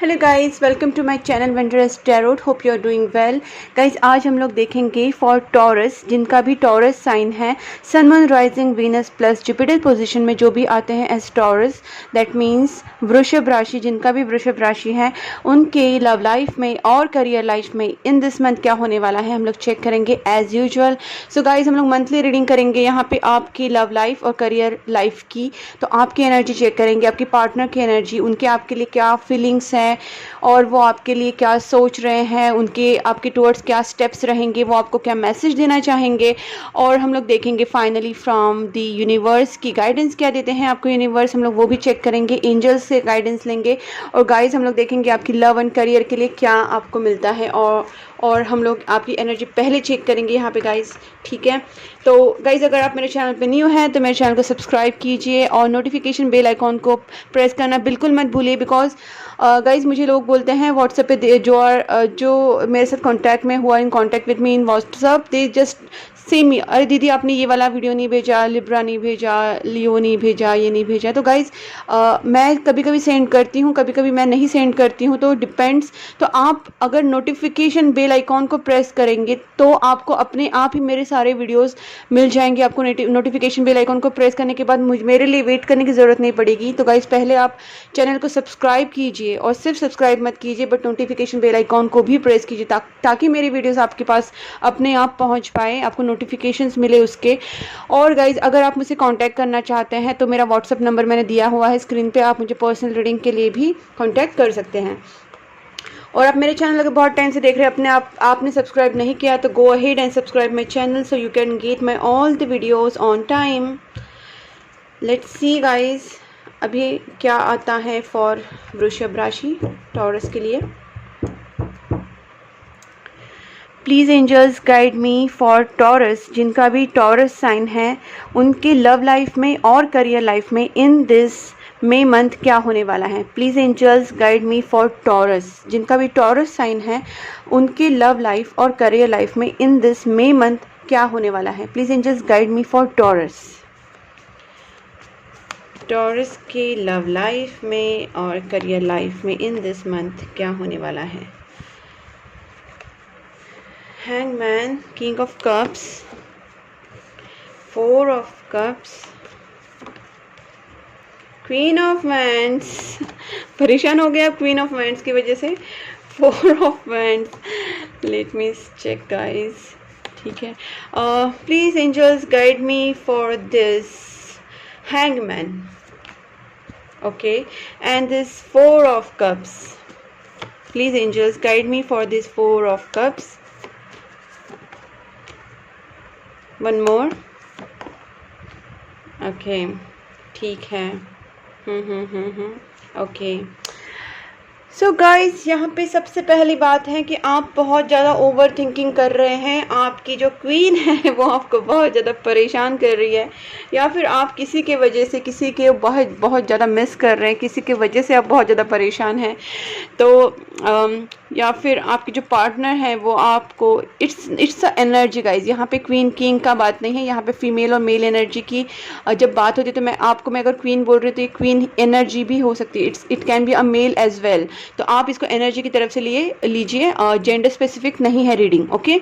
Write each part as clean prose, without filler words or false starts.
Hello guys, welcome to my channel wonders tarot. Hope you are doing well. Guys, आज हम लोग देखेंगे for Taurus, जिनका भी टॉरस साइन है, sun moon rising Venus plus Jupiter position में जो भी आते हैं एज टॉरस, दैट मीन्स वृषभ राशि, जिनका भी वृषभ राशि है, उनके लव लाइफ में और करियर लाइफ में इन दिस मंथ क्या होने वाला है हम लोग चेक करेंगे एज यूजुअल। सो गाइज, हम लोग मंथली रीडिंग करेंगे यहाँ पे आपकी लव लाइफ और करियर लाइफ की। तो आपकी एनर्जी चेक करेंगे, आपकी पार्टनर की एनर्जी, उनके आपके लिए क्या फीलिंग्स हैं और वो आपके लिए क्या सोच रहे हैं, उनके आपके टुवर्ड्स क्या स्टेप्स रहेंगे, वो आपको क्या मैसेज देना चाहेंगे। और हम लोग देखेंगे फाइनली फ्रॉम द यूनिवर्स की गाइडेंस क्या देते हैं आपको यूनिवर्स, हम लोग वो भी चेक करेंगे, एंजल्स से गाइडेंस लेंगे। और गाइज, हम लोग देखेंगे आपकी लव एंड करियर के लिए क्या आपको मिलता है। और हम लोग आपकी एनर्जी पहले चेक करेंगे यहाँ पे गाइज, ठीक है। तो गाइज, अगर आप मेरे चैनल पे न्यू हैं तो मेरे चैनल को सब्सक्राइब कीजिए और नोटिफिकेशन बेल आइकॉन को प्रेस करना बिल्कुल मत भूलिए। बिकॉज गाइज, मुझे लोग बोलते हैं व्हाट्सएप पे जो मेरे साथ कांटेक्ट में हुआ, in contact with me in WhatsApp, they just send me, अरे दीदी आपने ये वाला वीडियो नहीं भेजा, लिब्रा नहीं भेजा, लियो नहीं भेजा, ये नहीं भेजा। तो गाइज, मैं कभी कभी सेंड करती हूँ, कभी कभी मैं नहीं सेंड करती हूँ, तो डिपेंड्स। तो आप अगर नोटिफिकेशन बेल आइकॉन को प्रेस करेंगे तो आपको अपने आप ही मेरे सारे वीडियोस मिल जाएंगे। आपको नोटिफिकेशन बेल आइकॉन को प्रेस करने के बाद मेरे लिए वेट करने की ज़रूरत नहीं पड़ेगी। तो गाइज, पहले आप चैनल को सब्सक्राइब कीजिए, और सिर्फ सब्सक्राइब मत कीजिए बट नोटिफिकेशन बेल आइकॉन को भी प्रेस कीजिए, ताकि मेरी वीडियोस आपके पास अपने आप पहुंच पाए, आपको नोटिफिकेशंस मिले उसके। और गाइज, अगर आप मुझसे कांटेक्ट करना चाहते हैं तो मेरा व्हाट्सअप नंबर मैंने दिया हुआ है स्क्रीन पे, आप मुझे पर्सनल रीडिंग के लिए भी कांटेक्ट कर सकते हैं। और आप मेरे चैनल अगर बहुत टाइम से देख रहे हैं, आपने सब्सक्राइब नहीं किया तो go ahead and subscribe my channel so you can get my all the videos on time. Let's see guys, अभी क्या आता है फॉर वृषभ राशि टॉरस के लिए। Please angels guide me for Taurus, जिनका भी टॉरस साइन है, उनके लव लाइफ में और करियर लाइफ में इन दिस मई मंथ क्या होने वाला है। Please angels guide me for Taurus, जिनका भी टॉरस साइन है, उनके लव लाइफ और करियर लाइफ में इन दिस मई मंथ क्या होने वाला है। Please angels guide me for Taurus, Taurus के लव लाइफ में और करियर लाइफ में इन दिस मंथ क्या होने वाला है। Hangman, king of cups, 4 of cups, queen of wands, परेशान हो गया क्वीन ऑफ वैंड्स की वजह से, 4 of wands. Let me check guys, ठीक है। Please angels guide me for this hangman, okay, and this 4 of cups. Please angels guide me for this 4 of cups. One more, okay, ठीक है। Okay. So guys, यहाँ पे सबसे पहली बात है कि आप बहुत ज़्यादा ओवर थिंकिंग कर रहे हैं। आपकी जो क्वीन है वो आपको बहुत ज़्यादा परेशान कर रही है, या फिर आप किसी के वजह से किसी के बहुत बहुत ज़्यादा मिस कर रहे हैं, किसी के वजह से आप बहुत ज़्यादा परेशान हैं। तो या फिर आपकी जो पार्टनर है वो आपको, इट्स अ एनर्जी गाइज, यहाँ पे क्वीन किंग का बात नहीं है, यहाँ पे फीमेल और मेल एनर्जी की जब बात होती है तो मैं अगर क्वीन बोल रही हूँ तो ये क्वीन एनर्जी भी हो सकती है, it can be a male as well. तो आप इसको एनर्जी की तरफ से लीजिए, जेंडर स्पेसिफिक नहीं है रीडिंग, ओके।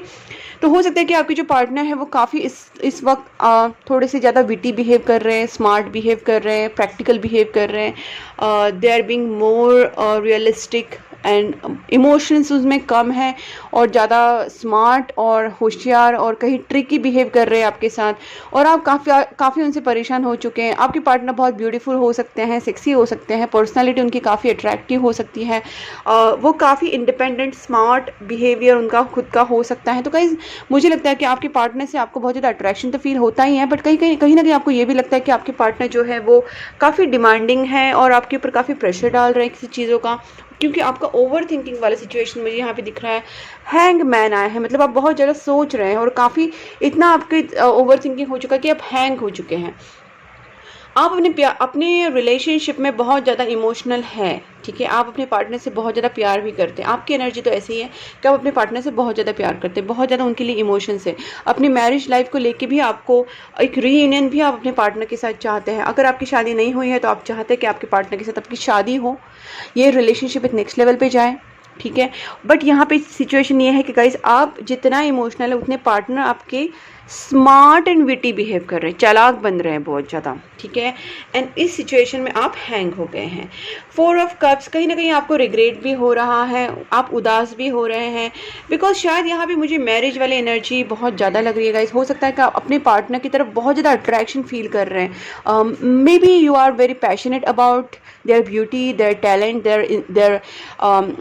तो हो सकता है कि आपके जो पार्टनर है वो काफ़ी इस वक्त थोड़े से ज़्यादा विटी बिहेव कर रहे हैं, स्मार्ट बिहेव कर रहे हैं, प्रैक्टिकल बिहेव कर रहे हैं, they are being more realistic and emotions उसमें कम है, और ज़्यादा स्मार्ट और होशियार और कहीं ट्रिकी बिहेव कर रहे हैं आपके साथ, और आप काफ़ी उनसे परेशान हो चुके हैं। आपके पार्टनर बहुत ब्यूटीफुल हो सकते हैं, सेक्सी हो सकते हैं, पर्सनालिटी उनकी काफ़ी अट्रैक्टिव हो सकती है, वो काफ़ी इंडिपेंडेंट स्मार्ट बिहेवियर उनका खुद का हो सकता है। तो गाइस, मुझे लगता है कि आपके पार्टनर से आपको बहुत ज़्यादा अट्रैक्शन तो फील होता ही है, बट कहीं ना कहीं आपको ये भी लगता है कि आपके पार्टनर जो है वो काफ़ी डिमांडिंग है और आपके ऊपर काफ़ी प्रेशर डाल रहे हैं किसी चीज़ों का, क्योंकि आपका ओवर थिंकिंग वाला सिचुएशन मुझे यहाँ पे दिख रहा है। हैंग मैन आया है, मतलब आप बहुत ज़्यादा सोच रहे हैं और काफ़ी इतना आपके ओवर थिंकिंग हो चुका है कि आप हैंग हो चुके हैं। आप अपने रिलेशनशिप में बहुत ज़्यादा इमोशनल है, ठीक है। आप अपने पार्टनर से बहुत ज़्यादा प्यार भी करते हैं, आपकी एनर्जी तो ऐसी है कि आप अपने पार्टनर से बहुत ज़्यादा प्यार करते हैं, बहुत ज़्यादा उनके लिए इमोशंस है। अपनी मैरिज लाइफ को लेके भी आपको एक रीयूनियन भी आप अपने पार्टनर के साथ चाहते हैं। अगर आपकी शादी नहीं हुई है तो आप चाहते हैं कि आपके पार्टनर के साथ आपकी शादी हो, ये रिलेशनशिप एक नेक्स्ट लेवल पे जाए, ठीक है। बट यहाँ पे सिचुएशन ये है कि गाइज आप जितना इमोशनल है उतने पार्टनर आपके स्मार्ट एंड विटी बिहेव कर रहे हैं, चालाक बन रहे हैं बहुत ज़्यादा, ठीक है। एंड इस सिचुएशन में आप हैंग हो गए हैं। 4 ऑफ कप्स, कहीं ना कहीं आपको रिग्रेट भी हो रहा है, आप उदास भी हो रहे हैं, बिकॉज शायद यहाँ पे मुझे मैरिज वाली एनर्जी बहुत ज़्यादा लग रही है गाइस। हो सकता है कि आप अपने पार्टनर की तरफ बहुत ज़्यादा अट्रैक्शन फील कर रहे हैं। Maybe you are very passionate about their beauty, their talent, their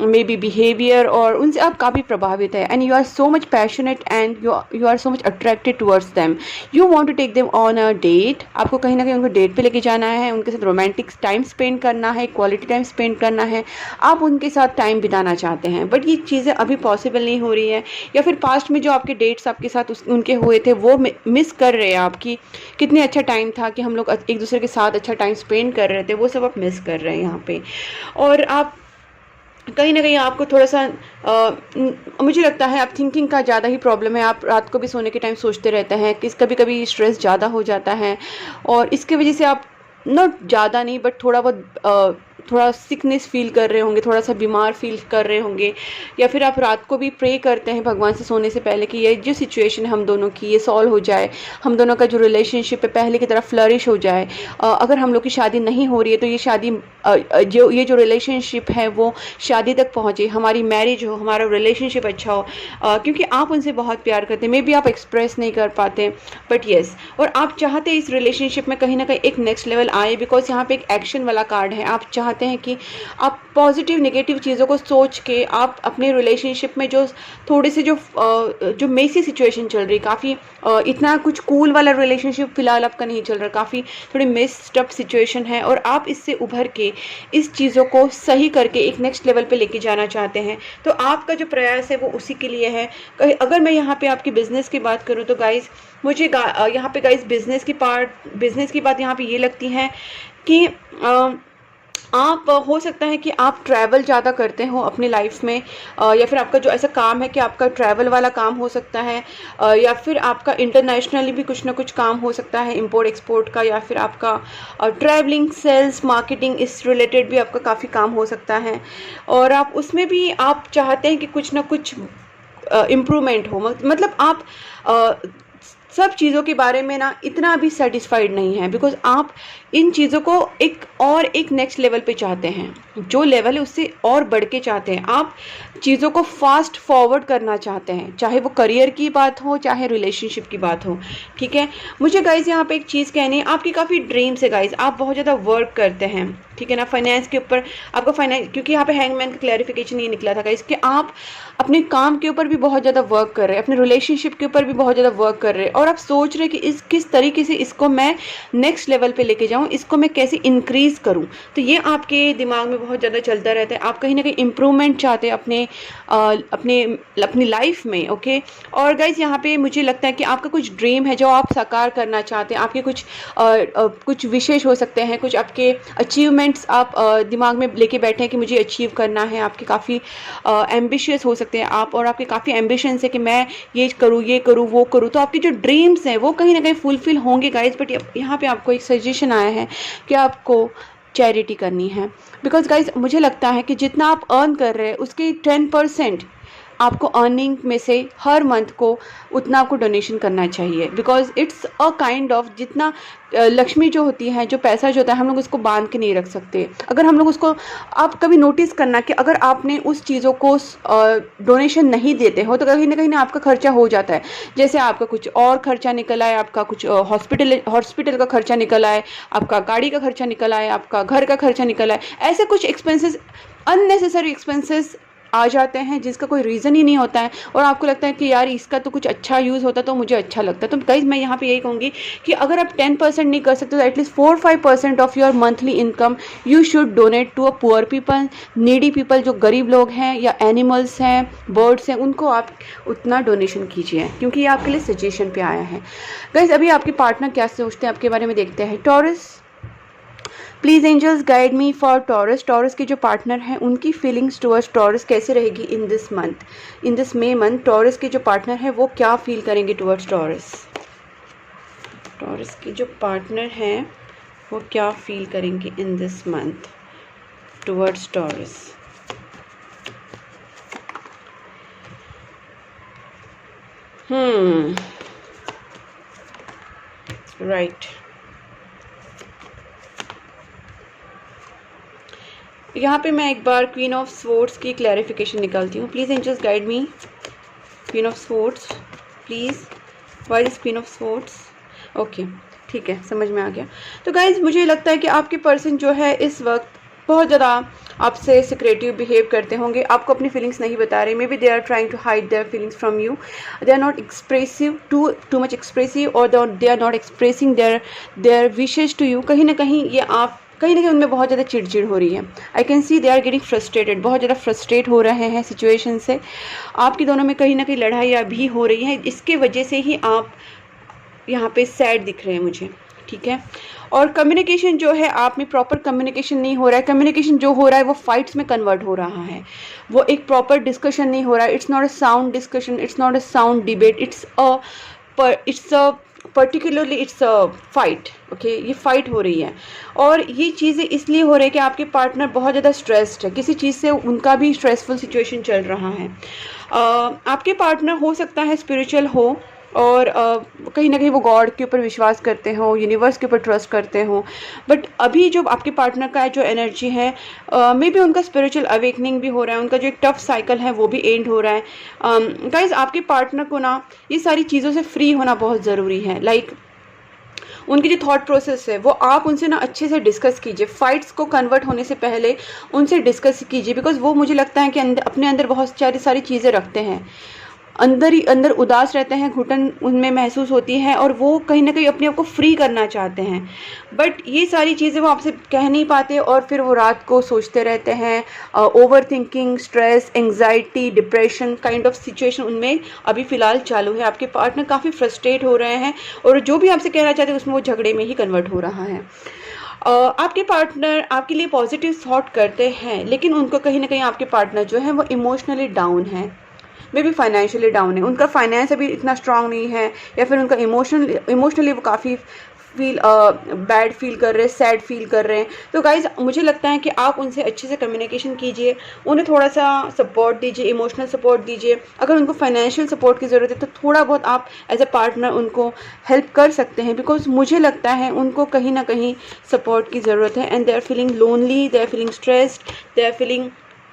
maybe behaviour, और उनसे आप काफ़ी प्रभावित है। And you are so much passionate and you are so much attracted towards them. You want to take them on a date, आपको कहीं ना कहीं उनको डेट पे लेके जाना है, उनके साथ रोमांटिक टाइम स्पेंड करना है, क्वालिटी टाइम स्पेंड करना है, आप उनके साथ टाइम बिताना चाहते हैं। बट ये चीज़ें अभी पॉसिबल नहीं हो रही है, या फिर पास्ट में जो आपके डेट्स आपके साथ उनके हुए थे वो मिस कर रहे हैं आपकी। कितने अच्छा टाइम था कि हम लोग एक दूसरे के साथ अच्छा टाइम स्पेंड कर रहे थे, वो सब आप मिस कर रहे हैं यहाँ पे। और आप कहीं ना कहीं आपको थोड़ा सा मुझे लगता है आप थिंकिंग का ज़्यादा ही प्रॉब्लम है। आप रात को भी सोने के टाइम सोचते रहते हैं कि कभी कभी स्ट्रेस ज़्यादा हो जाता है, और इसके वजह से आप नॉट ज़्यादा नहीं बट थोड़ा बहुत थोड़ा सिकनेस फील कर रहे होंगे, थोड़ा सा बीमार फील कर रहे होंगे, या फिर आप रात को भी प्रे करते हैं भगवान से सोने से पहले कि ये जो सिचुएशन है हम दोनों की ये सॉल्व हो जाए, हम दोनों का जो रिलेशनशिप है पहले की तरह फ्लरिश हो जाए। अगर हम लोग की शादी नहीं हो रही है तो ये शादी ये जो रिलेशनशिप है वो शादी तक पहुँचे, हमारी मैरिज हो, हमारा रिलेशनशिप अच्छा हो, क्योंकि आप उनसे बहुत प्यार करते हैं। मे बी आप एक्सप्रेस नहीं कर पाते बट येस, और आप चाहते हैं इस रिलेशनशिप में कहीं ना कहीं एक नेक्स्ट लेवल आए, बिकॉज यहाँ पे एक एक्शन वाला कार्ड है। आप चाहते हैं कि आप पॉजिटिव नेगेटिव चीज़ों को सोच के आप अपने रिलेशनशिप में जो थोड़े से जो मेसी सिचुएशन चल रही, काफ़ी इतना कुछ कूल वाला रिलेशनशिप फिलहाल आपका नहीं चल रहा, काफ़ी थोड़ी मेस्ड अप सिचुएशन है, और आप इससे उभर के इस चीज़ों को सही करके एक नेक्स्ट लेवल पे लेके जाना चाहते हैं। तो आपका जो प्रयास है वो उसी के लिए है। अगर मैं यहाँ पे आपकी बिजनेस की बात करूँ तो गाइज मुझे यहाँ पे गाइज बिजनेस की बात यहाँ पे ये लगती है कि आप हो सकता है कि आप ट्रैवल ज़्यादा करते हो अपनी लाइफ में, या फिर आपका जो ऐसा काम है कि आपका ट्रैवल वाला काम हो सकता है, या फिर आपका इंटरनेशनली भी कुछ ना कुछ काम हो सकता है, इंपोर्ट एक्सपोर्ट का, या फिर आपका ट्रैवलिंग, सेल्स, मार्केटिंग, इस रिलेटेड भी आपका काफ़ी काम हो सकता है। और आप उसमें भी आप चाहते हैं कि कुछ ना कुछ इम्प्रूवमेंट हो, मतलब आप सब चीज़ों के बारे में ना इतना भी सेटिस्फाइड नहीं है, बिकॉज आप इन चीज़ों को एक नेक्स्ट लेवल पे चाहते हैं, जो लेवल है उससे और बढ़ के चाहते हैं। आप चीज़ों को फास्ट फॉरवर्ड करना चाहते हैं, चाहे वो करियर की बात हो चाहे रिलेशनशिप की बात हो, ठीक है। मुझे गाइज यहाँ पे एक चीज़ कहनी है, आपकी काफ़ी ड्रीम्स है गाइज, आप बहुत ज़्यादा वर्क करते हैं, ठीक है ना। फाइनेंस के ऊपर आपका फाइनेंस, क्योंकि यहाँ पे हैंगमैन का क्लैरिफिकेशन ये निकला था गाइज कि आप अपने काम के ऊपर भी बहुत ज़्यादा वर्क कर रहे हैं, अपने रिलेशनशिप के ऊपर भी बहुत ज़्यादा वर्क कर रहे हैं, और आप सोच रहे हैं कि किस तरीके से इसको मैं नेक्स्ट लेवल पे लेके जाऊँ, इसको मैं कैसे इंक्रीज़ करूँ। तो ये आपके दिमाग में बहुत ज़्यादा चलता रहता है। आप कहीं ना कहीं इम्प्रूवमेंट चाहते हैं अपनी लाइफ में, ओके। और गाइज यहाँ पे मुझे लगता है कि आपका कुछ ड्रीम है जो आप साकार करना चाहते हैं, आपके कुछ विशेष हो सकते हैं, कुछ आपके अचीवमेंट्स आप दिमाग में लेके बैठे हैं कि मुझे अचीव करना है। आपके काफ़ी एम्बिशियस हो सकते हैं आप, और आपके काफ़ी एम्बिशंस है कि मैं ये करूँ वो करूँ। तो आपके जो ड्रीम्स हैं वो कहीं ना कहीं फुलफिल होंगे गाइज, बट यहाँ पे आपको एक सजेशन आया है कि आपको चैरिटी करनी है। बिकॉज गाइज मुझे लगता है कि जितना आप अर्न कर रहे हैं उसके 10% आपको अर्निंग में से हर मंथ को उतना आपको डोनेशन करना चाहिए, because it's a kind of, जितना लक्ष्मी जो होती है, जो पैसा जो होता है, हम लोग उसको बांध के नहीं रख सकते। अगर हम लोग उसको, आप कभी नोटिस करना कि अगर आपने उस चीज़ों को डोनेशन नहीं देते हो तो कहीं ना कहीं आपका खर्चा हो जाता है। जैसे आपका कुछ और खर्चा निकल आए, आपका कुछ हॉस्पिटल का खर्चा निकल आए, आपका गाड़ी का खर्चा निकल आए, आपका घर का खर्चा निकल आए, ऐसे कुछ एक्सपेंसेस, अननेसेसरी एक्सपेंसेस आ जाते हैं जिसका कोई रीज़न ही नहीं होता है, और आपको लगता है कि यार इसका तो कुछ अच्छा यूज़ होता तो मुझे अच्छा लगता। तो गाइस मैं यहाँ पे यही कहूँगी कि अगर आप 10% नहीं कर सकते तो at least 4-5% of your monthly income you should donate to a poor people, needy people, जो गरीब लोग हैं या एनिमल्स हैं, बर्ड्स हैं, उनको आप उतना डोनेशन कीजिए, क्योंकि ये आपके लिए सजेशन पे आया है। गाइस अभी आपके पार्टनर क्या सोचते हैं आपके बारे में देखते हैं। Taurus, please angels guide me for Taurus. Taurus के जो पार्टनर हैं उनकी फीलिंग्स टुवर्ड्स टॉरस कैसे रहेगी इन this month, in this May month. Taurus के जो पार्टनर हैं वो क्या फील करेंगे टुवर्ड्स टॉरस। टॉरस के जो पार्टनर हैं वो क्या फील करेंगे in this month towards Taurus. Right. यहाँ पे मैं एक बार क्वीन ऑफ स्वॉर्ड्स की क्लैरिफिकेशन निकालती हूँ। Please angels guide me. Queen of swords please, why this queen of swords. Okay, ठीक है, समझ में आ गया। तो गाइज मुझे लगता है कि आपके पर्सन जो है इस वक्त बहुत ज़्यादा आपसे सिक्रेटिव बिहेव करते होंगे, आपको अपनी फीलिंग्स नहीं बता रहे। Maybe they are trying to hide their feelings from you. They are not expressive, too much expressive, और they are not expressing their wishes to you. कहीं ना कहीं उनमें बहुत ज़्यादा चिड़चिड़ हो रही है। I can see they are getting frustrated, बहुत ज़्यादा फ्रस्ट्रेट हो रहे हैं सिचुएशन से। आपके दोनों में कहीं ना कहीं लड़ाइयाँ भी हो रही हैं, इसके वजह से ही आप यहाँ पे सैड दिख रहे हैं मुझे, ठीक है। और कम्युनिकेशन जो है आप में प्रॉपर कम्युनिकेशन नहीं हो रहा है। कम्युनिकेशन जो हो रहा है वो फाइट्स में कन्वर्ट हो रहा है, वो एक प्रॉपर डिस्कशन नहीं हो रहा है। It's not a sound discussion, it's not a sound debate, it's a particularly it's a fight. Okay, ये फाइट हो रही है, और ये चीज़ें इसलिए हो रही है कि आपके पार्टनर बहुत ज़्यादा स्ट्रेस्ड है, किसी चीज़ से उनका भी स्ट्रेसफुल सिचुएशन चल रहा है। आपके पार्टनर हो सकता है स्पिरिचुअल हो, और कहीं ना कहीं वो गॉड के ऊपर विश्वास करते हो, यूनिवर्स के ऊपर ट्रस्ट करते हो। बट अभी जो आपके पार्टनर का जो एनर्जी है, मे बी उनका स्पिरिचुअल अवेकनिंग भी हो रहा है, उनका जो एक टफ साइकिल है वो भी एंड हो रहा है। गाइज आपके पार्टनर को ना ये सारी चीज़ों से फ्री होना बहुत ज़रूरी है। लाइक उनकी जो थॉट प्रोसेस है वो आप उनसे ना अच्छे से डिस्कस कीजिए, फाइट्स को कन्वर्ट होने से पहले उनसे डिस्कस कीजिए। बिकॉज वो मुझे लगता है कि अपने अंदर बहुत सारी चीज़ें रखते हैं, अंदर ही अंदर उदास रहते हैं, घुटन उनमें महसूस होती है, और वो कहीं ना कहीं अपने आप को फ्री करना चाहते हैं। बट ये सारी चीज़ें वो आपसे कह नहीं पाते, और फिर वो रात को सोचते रहते हैं। Over thinking, stress, anxiety, depression kind of situation उनमें अभी फ़िलहाल चालू है। आपके पार्टनर काफ़ी फ्रस्ट्रेट हो रहे हैं, और जो भी आपसे कहना चाहते हैं उसमें वो झगड़े में ही कन्वर्ट हो रहा है। आपके पार्टनर आपके लिए पॉजिटिव थॉट करते हैं, लेकिन उनको कहीं ना कहीं आपके पार्टनर जो है वो इमोशनली डाउन है, मे बी फाइनेंशियली डाउन है। उनका फाइनेंस अभी इतना स्ट्रांग नहीं है, या फिर उनका इमोशनली वो काफ़ी बैड फील कर रहे हैं, सैड फील कर रहे हैं। तो गाइज मुझे लगता है कि आप उनसे अच्छे से कम्युनिकेशन कीजिए, उन्हें थोड़ा सा सपोर्ट दीजिए, इमोशनल सपोर्ट दीजिए। अगर उनको फाइनेंशियल सपोर्ट की ज़रूरत है तो थोड़ा बहुत आप एज अ पार्टनर उनको हेल्प कर सकते हैं, बिकॉज मुझे लगता है उनको कहीं ना कहीं सपोर्ट की ज़रूरत है। And they are feeling lonely, they are feeling stressed, they are feeling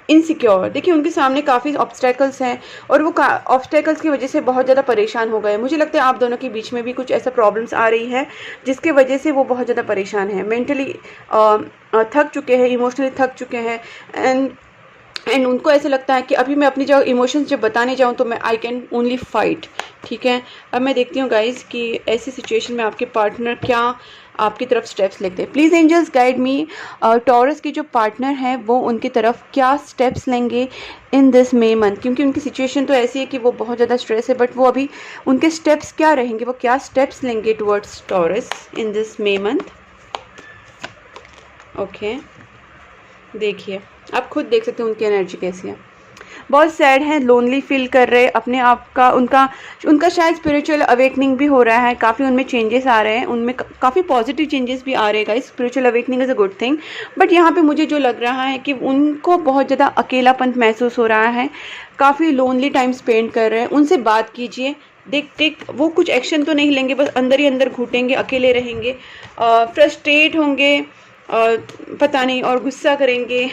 insecure. देखिए उनके सामने काफ़ी ऑब्स्टेकल्स हैं, और वो ऑब्स्टेकल्स की वजह से बहुत ज़्यादा परेशान हो गए। मुझे लगता है आप दोनों के बीच में भी कुछ ऐसा प्रॉब्लम्स आ रही है जिसके वजह से वो बहुत ज़्यादा परेशान है, मेंटली थक चुके हैं, इमोशनली थक चुके हैं। एंड उनको ऐसा लगता है कि अभी मैं अपनी जो इमोशंस जब बताने जाऊँ तो मैं आई कैन ओनली फाइट, ठीक है। अब मैं देखती हूँ गाइज कि ऐसी सिचुएशन में आपके पार्टनर क्या आपकी तरफ स्टेप्स लेते हैं। Please angels guide me. Taurus के जो पार्टनर हैं वो उनकी तरफ क्या स्टेप्स लेंगे इन दिस मे मंथ, क्योंकि उनकी सिचुएशन तो ऐसी है कि वो बहुत ज़्यादा स्ट्रेस है, बट वो अभी उनके स्टेप्स क्या रहेंगे, वो क्या स्टेप्स लेंगे towards taurus in this May month. Okay, देखिए आप खुद देख सकते हैं उनकी एनर्जी कैसी है। बहुत सैड है, लोनली फील कर रहे अपने आप का। उनका शायद स्पिरिचुअल अवेकनिंग भी हो रहा है, काफ़ी उनमें चेंजेस आ रहे हैं, उनमें काफ़ी पॉजिटिव चेंजेस भी आ रहे हैं guys. Spiritual awakening is a good thing, but यहाँ पे मुझे जो लग रहा है कि उनको बहुत ज़्यादा अकेलापन महसूस हो रहा है, काफ़ी लोनली टाइम स्पेंड कर रहे हैं। उनसे बात कीजिए, देख वो कुछ एक्शन तो नहीं लेंगे, बस अंदर ही अंदर घुटेंगे, अकेले रहेंगे, फ्रस्ट्रेट होंगे, पता नहीं, और गुस्सा करेंगे।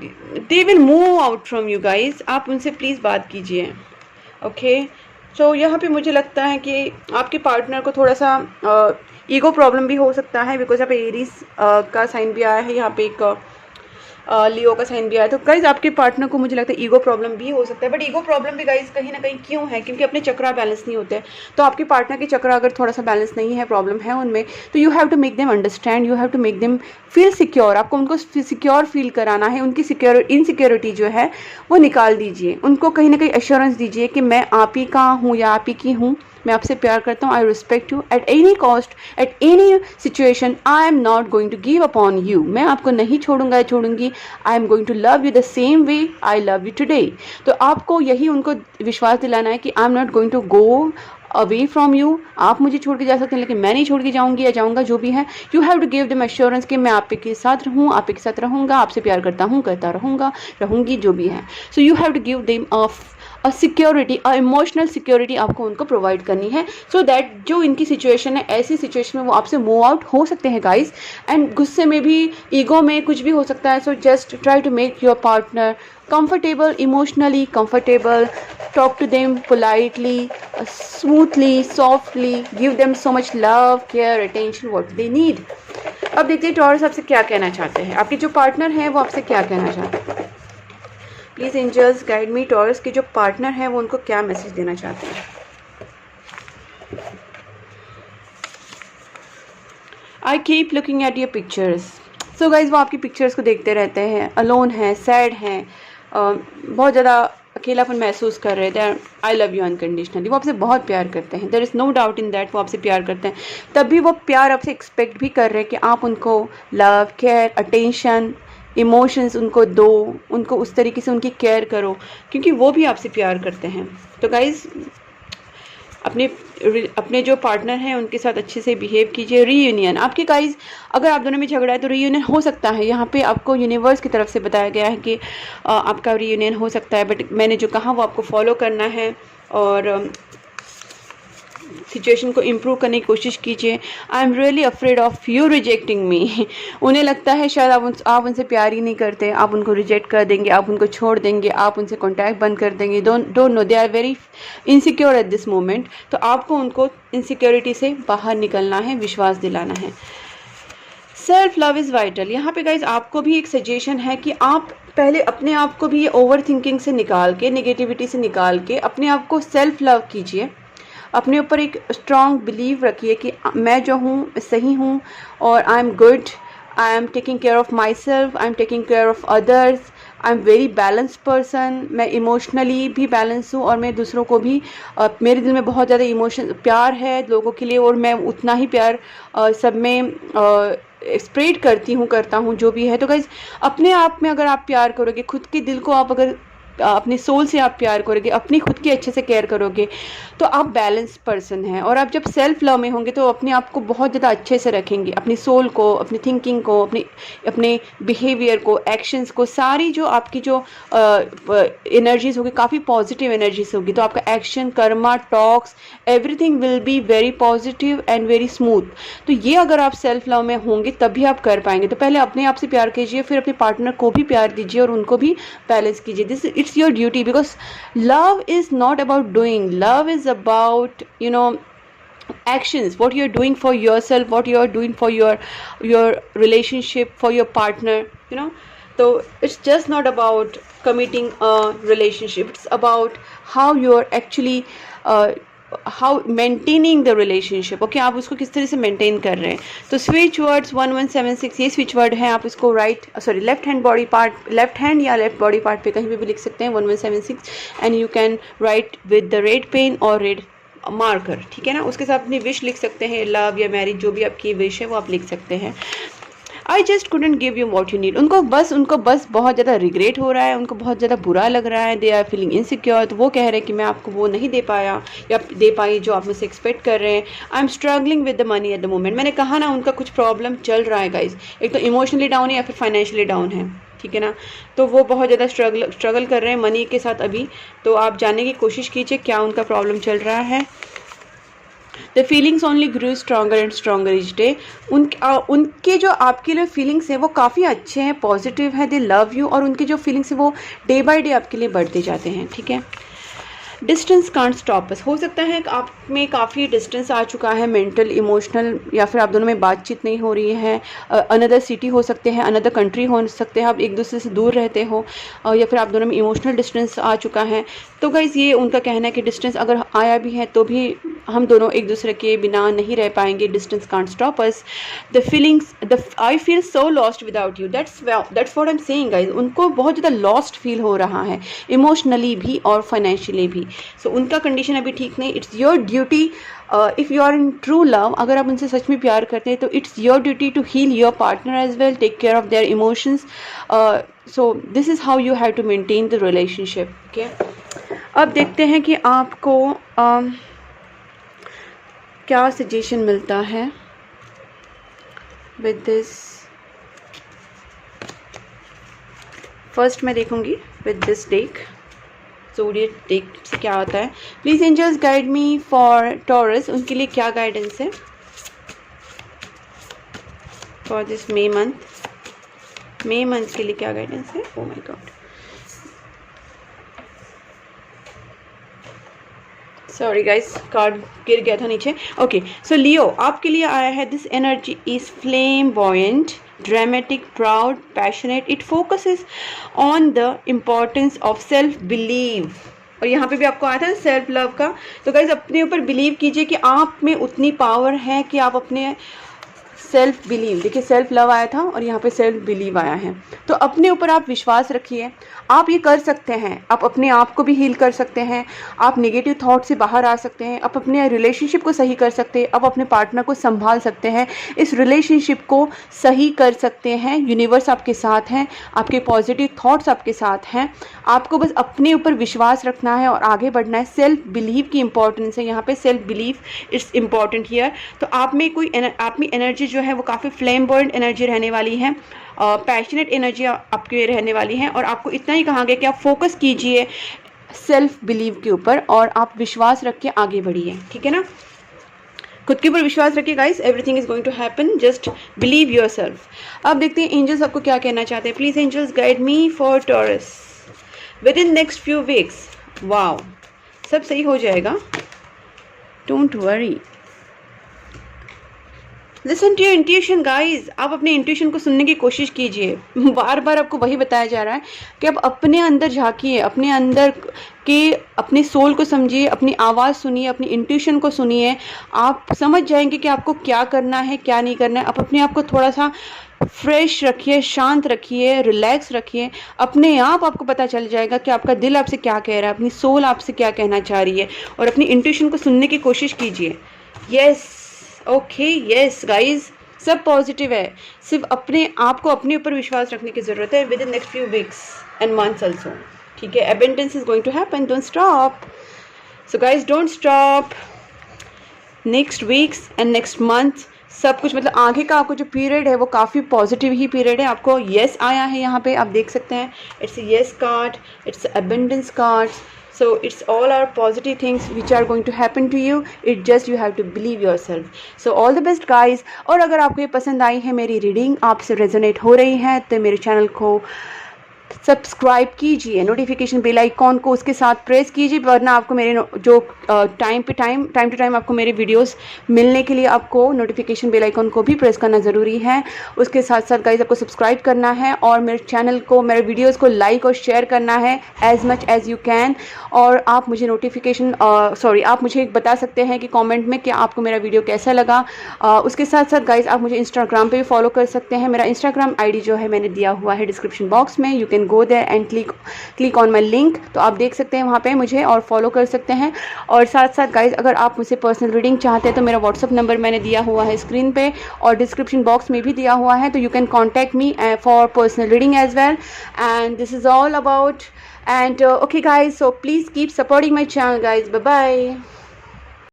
They will move out from you guys. आप उनसे प्लीज़ बात कीजिए। ओके, सो यहाँ पे मुझे लगता है कि आपके पार्टनर को थोड़ा सा ईगो प्रॉब्लम भी हो सकता है, बिकॉज यहाँ पे एरीज का साइन भी आया है, यहाँ पे एक लियो का साइन भी आया। तो गाइज आपके पार्टनर को मुझे लगता है ईगो प्रॉब्लम भी हो सकता है, बट ईगो प्रॉब्लम भी गाइज कहीं ना कहीं क्यों है, क्योंकि अपने चक्रा बैलेंस नहीं होते हैं। तो आपके पार्टनर के चक्रा अगर थोड़ा सा बैलेंस नहीं है, प्रॉब्लम है उनमें, तो you have to make them understand, you have to make them feel secure. आपको उनको सिक्योर फील कराना है, उनकी इनसिक्योरिटी जो है वो निकाल दीजिए। उनको कहीं ना कहीं एश्योरेंस दीजिए कि मैं आप ही का हूँ या आप ही की हूँ, मैं आपसे प्यार करता हूँ, I respect you at any cost, at any situation, I am not going to give up on you, मैं आपको नहीं छोड़ूंगा छोड़ूंगी, I am going to love you the same way I love you today. तो आपको यही उनको विश्वास दिलाना है कि I am not going to go away from you, आप मुझे छोड़ के जा सकते हैं लेकिन मैं नहीं छोड़ के जाऊंगी या जाऊंगा, जो भी है। You have to give them assurance कि मैं आप के साथ रहूँ, आप के साथ रहूँगा, आपसे प्यार करता हूँ, करता रहूँगा, रहूँगी, जो भी है। So you have to give them a security, a emotional security आपको उनको प्रोवाइड करनी है, सो दैट जो इनकी सिचुएशन है, ऐसी सिचुएशन में वो आपसे मूव आउट हो सकते हैं गाइज। एंड गुस्से में भी, ईगो में कुछ भी हो सकता है। So just try to make your partner comfortable, emotionally comfortable, talk to them politely, smoothly, softly, give them so much love, care, attention, what they need. अब देखते हैं टॉरस आपसे क्या कहना चाहते हैं, आपके जो पार्टनर हैं वो आपसे क्या कहना चाहते हैं। Please angels guide me, Taurus के जो पार्टनर हैं वो उनको क्या मैसेज देना चाहते हैं। I keep looking at your pictures. So guys वो आपकी पिक्चर्स को देखते रहते हैं, अलोन हैं, सैड हैं, बहुत ज़्यादा अकेलापन महसूस कर रहे थे। आई लव यू अनकंडीशनली, वो आपसे बहुत प्यार करते हैं, there is no doubt in that, वो आपसे प्यार करते हैं। तभी वो प्यार आपसे एक्सपेक्ट भी कर रहे हैं कि आप उनको लव, केयर, अटेंशन, इमोशंस उनको दो, उनको उस तरीके से उनकी केयर करो, क्योंकि वो भी आपसे प्यार करते हैं। तो गाइज़ अपने जो पार्टनर हैं उनके साथ अच्छे से बिहेव कीजिए। रीयूनियन आपके गाइज, अगर आप दोनों में झगड़ा है तो रीयूनियन हो सकता है। यहाँ पे आपको यूनिवर्स की तरफ से बताया गया है कि आपका रीयूनियन हो सकता है, बट मैंने जो कहा वो आपको फॉलो करना है और सिचुएशन को इम्प्रूव करने की कोशिश कीजिए। I am really afraid of you rejecting me. उन्हें लगता है शायद आप उनसे प्यार ही नहीं करते, आप उनको रिजेक्ट कर देंगे, आप उनको छोड़ देंगे, आप उनसे कॉन्टैक्ट बंद कर देंगे। Don't know, they are very insecure at this moment. तो आपको उनको इनसिक्योरिटी से बाहर निकलना है, विश्वास दिलाना है। Self love is vital. यहाँ पे गाइज आपको भी एक सजेशन है कि आप पहले अपने आप को भी ये ओवर थिंकिंग से निकाल के, नेगेटिविटी से निकाल के अपने आप को सेल्फ लव कीजिए। अपने ऊपर एक स्ट्रॉन्ग बिलीव रखिए कि मैं जो हूँ सही हूँ और I am good, I am taking care of my self, I am taking care of others, I am very balance person. मैं इमोशनली भी बैलेंस हूँ और मैं दूसरों को भी मेरे दिल में बहुत ज़्यादा इमोशन, प्यार है लोगों के लिए और मैं उतना ही प्यार सब में स्प्रेड करता हूँ, जो भी है। तो गाइज अपने आप में अगर आप प्यार करोगे, खुद के दिल को आप अगर अपने सोल से आप प्यार करोगे, अपनी खुद की अच्छे से केयर करोगे, तो आप बैलेंस पर्सन हैं। और आप जब सेल्फ लव में होंगे तो अपने आप को बहुत ज़्यादा अच्छे से रखेंगे, अपनी सोल को, अपनी थिंकिंग को, अपने बिहेवियर को, एक्शंस को, सारी जो आपकी जो एनर्जीज होगी काफ़ी पॉजिटिव एनर्जीज होगी। तो आपका action, Karma, talks, everything will be very positive and very smooth. तो ये अगर आप सेल्फ लव में होंगे तभी आप कर पाएंगे। तो पहले अपने आप से प्यार कीजिए, फिर अपने पार्टनर को भी प्यार दीजिए और उनको भी बैलेंस कीजिए। This it's your duty, because love is not about doing, love is about actions, what you're doing for yourself, what you're doing for your relationship, for your partner, so it's just not about committing a relationship, it's about how you're actually how maintaining the relationship, okay, आप उसको किस तरह से maintain कर रहे हैं। तो switch words 1176 ये स्विच वर्ड है, आप इसको left hand body part, left hand या लेफ्ट बॉडी पार्ट पे कहीं पे भी लिख सकते हैं 1176, and you can write with the red pen और रेड मार्कर, ठीक है ना। उसके साथ अपनी विश लिख सकते हैं, लव या मैरिज, जो भी आपकी विश है वो आप लिख सकते हैं। I just couldn't give you what you need. उनको बस बहुत ज़्यादा रिग्रेट हो रहा है, उनको बहुत ज़्यादा बुरा लग रहा है, दे आर फीलिंग इनसिक्योर। तो वो कह रहे हैं कि मैं आपको वो नहीं दे पाया या दे पाई जो आप मुझसे एक्सपेक्ट कर रहे हैं। I am struggling with the money at the moment. मैंने कहा ना, उनका कुछ प्रॉब्लम चल रहा है गाइज, एक तो इमोशनली डाउन है या फिर फाइनेंशियली डाउन है, ठीक है ना। तो वो बहुत ज़्यादा स्ट्रगल कर रहे हैं मनी के साथ अभी। तो आप जानने की कोशिश कीजिए क्या उनका प्रॉब्लम चल रहा है। The feelings only grow stronger and stronger each day. उनके जो आपके लिए फीलिंग्स हैं वो काफ़ी अच्छे हैं, पॉजिटिव है, दे लव यू, और उनके जो फीलिंग्स हैं वो डे बाय डे आपके लिए बढ़ते जाते हैं, ठीक है। Distance can't stop us. हो सकता है कि आप में काफ़ी डिस्टेंस आ चुका है, मेंटल, इमोशनल, या फिर आप दोनों में बातचीत नहीं हो रही है। अनदर सिटी हो सकते हैं, अनदर कंट्री हो सकते हैं, आप एक दूसरे से दूर रहते हो, या फिर आप दोनों में इमोशनल डिस्टेंस आ चुका है। तो गाइस ये उनका कहना है कि डिस्टेंस अगर आया भी है तो भी हम दोनों एक दूसरे के बिना नहीं रह पाएंगे। Distance can't stop us. The feelings, I feel so lost without you. That's what I am saying guys. उनको बहुत ज़्यादा लॉस्ट फील हो रहा है, इमोशनली भी और फाइनेंशियली भी। सो उनका कंडीशन अभी ठीक नहीं। It's your duty, if you are in true love, अगर आप उनसे सच में प्यार करते हैं तो it's your duty to heal your partner as well, take care of their emotions. So this is how you have to maintain the relationship. Okay, अब देखते हैं कि आपको क्या सजेशन मिलता है विद दिस. फर्स्ट मैं देखूंगी with this deck, zodiac deck से क्या आता है. Please angels guide me for Taurus, उनके लिए क्या गाइडेंस है for this May month. May month के लिए क्या गाइडेंस है. Oh my god, sorry guys, card गिर गया था नीचे. ओके, सो लियो, आपके लिए आया है this energy is flame buoyant, dramatic, proud, passionate. It focuses on the importance of self believe. और यहाँ पे भी आपको आया था सेल्फ लव का. तो गाइज अपने ऊपर बिलीव कीजिए कि आप में उतनी पावर है कि आप अपने सेल्फ बिलीव, देखिए सेल्फ लव आया था और यहाँ पे सेल्फ बिलीव आया है. तो अपने ऊपर आप विश्वास रखिए, आप ये कर सकते हैं. आप अपने आप को भी हील कर सकते हैं, आप नेगेटिव थॉट से बाहर आ सकते हैं, आप अपने रिलेशनशिप को सही कर सकते हैं, आप अपने पार्टनर को संभाल सकते हैं, इस रिलेशनशिप को सही कर सकते हैं. यूनिवर्स आपके साथ हैं, आपके पॉजिटिव थॉट्स आपके साथ हैं. आपको बस अपने ऊपर विश्वास रखना है और आगे बढ़ना है. सेल्फ बिलीव की इंपॉर्टेंस है यहाँ पे, self believe it's important here. तो आप में कोई आप में एनर्जी जो है वो काफ़ी फ्लेम बर्न एनर्जी रहने वाली है, पैशनेट एनर्जी आपके रहने वाली है. और आपको इतना ही कहा गया कि आप फोकस कीजिए सेल्फ बिलीव के ऊपर और आप विश्वास रख के आगे बढ़िए. ठीक है ना, खुद के ऊपर विश्वास रखिए guys, everything is going to happen, just believe your self. अब देखते हैं एंजल्स आपको क्या कहना चाहते हैं. Please angels guide me for Taurus within next few weeks. Wow, सब सही हो जाएगा, don't worry. Listen to your intuition guys. आप अपने इंट्यूशन को सुनने की कोशिश कीजिए. बार बार आपको वही बताया जा रहा है कि आप अपने अंदर झांकिए, अपने अंदर के अपने सोल को समझिए, अपनी आवाज़ सुनिए, अपनी इंट्यूशन को सुनिए. आप समझ जाएंगे कि आपको क्या करना है, क्या नहीं करना है. आप अपने आप को थोड़ा सा फ्रेश रखिए, शांत रखिए, रिलैक्स रखिए. अपने आप आपको पता चल जाएगा कि आपका दिल आपसे क्या कह रहा है, अपनी सोल आपसे क्या कहना चाह रही है. और अपनी इंट्यूशन को सुनने की कोशिश कीजिए. यस, ओके, यस गाइज, सब पॉजिटिव है. सिर्फ अपने आप को अपने ऊपर विश्वास रखने की ज़रूरत है. Within next few weeks and months also. ठीक है, abundance is going to happen, don't stop. So guys don't stop. Next weeks and next month सब कुछ, मतलब आगे का आपको जो पीरियड है वो काफ़ी पॉजिटिव ही पीरियड है. आपको येस आया है यहाँ पे, आप देख सकते हैं. It's yes card, it's abundance card. So it's all our positive things which are going to happen to you. It just you have to believe yourself. So all the best guys. और अगर आपको ये पसंद आई है मेरी reading, आपसे resonate हो रही है, तो मेरे चैनल को सब्सक्राइब कीजिए, नोटिफिकेशन बेल आइकॉन को उसके साथ प्रेस कीजिए, वरना आपको मेरे जो टाइम टू टाइम आपको मेरे वीडियोस मिलने के लिए आपको नोटिफिकेशन बेल आइकॉन को भी प्रेस करना ज़रूरी है. उसके साथ साथ गाइज आपको सब्सक्राइब करना है और मेरे चैनल को, मेरे वीडियोस को लाइक और शेयर करना है as much as you can. और आप मुझे आप मुझे बता सकते हैं कि कॉमेंट में कि आपको मेरा वीडियो कैसा लगा. उसके साथ साथ गाइज आप मुझे इंस्टाग्राम पर भी फॉलो कर सकते हैं. मेरा इंस्टाग्राम ID जो है मैंने दिया हुआ है डिस्क्रिप्शन बॉक्स में. You can go there and click on my link. तो आप देख सकते हैं वहाँ पे मुझे और फॉलो कर सकते हैं. और साथ साथ गाइज अगर आप मुझसे पर्सनल रीडिंग चाहते हैं तो मेरा व्हाट्सअप नंबर मैंने दिया हुआ है स्क्रीन पे और डिस्क्रिप्शन बॉक्स में भी दिया हुआ है. तो you can contact me for personal reading as well. And this is all about. And okay guys, so please keep supporting my channel guys. Bye bye.